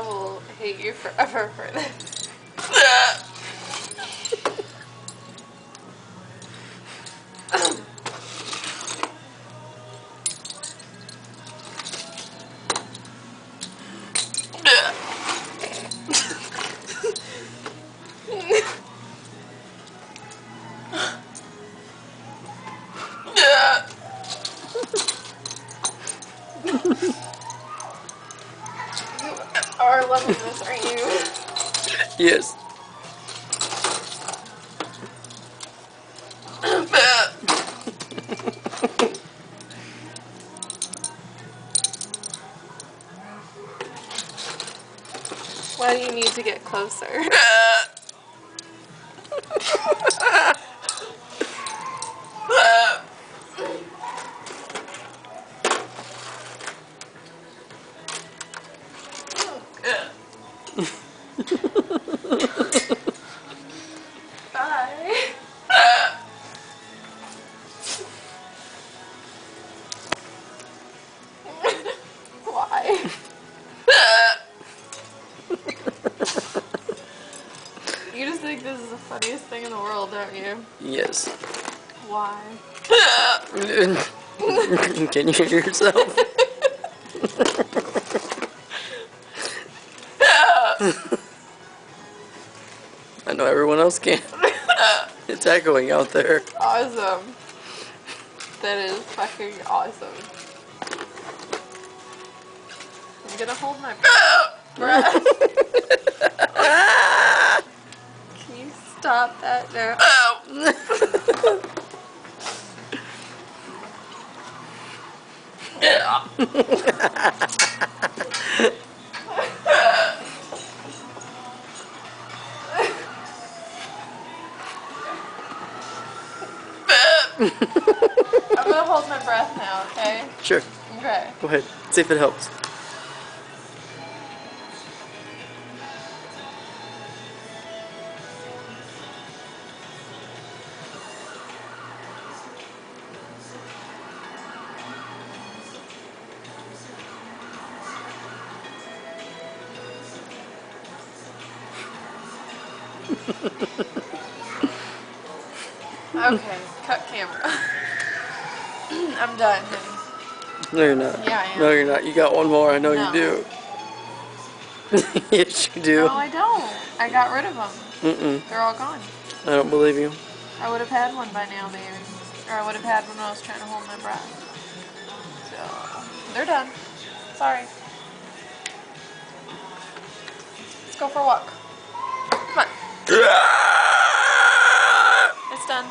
I will hate you forever for this. You are loving this, aren't you? Yes. Why do you need to get closer? Bye. Why? You just think this is the funniest thing in the world, don't you? Yes. Why? Can you hear yourself? I know everyone else can. It's echoing out there. Awesome. That is fucking awesome. I'm gonna hold my breath. Can you stop that now? I'm gonna hold my breath now, okay? Sure. Okay. Go ahead. See if it helps. Okay, cut camera. I'm done, honey. No, you're not. Yeah, I am. No, you're not. You got one more. I know No. you do. Yes, you do. No, I don't. I got rid of them. They're all gone. I don't believe you. I would have had one by now, baby. Or I would have had one when I was trying to hold my breath. So, they're done. Sorry. Let's go for a walk. Come on. It's done.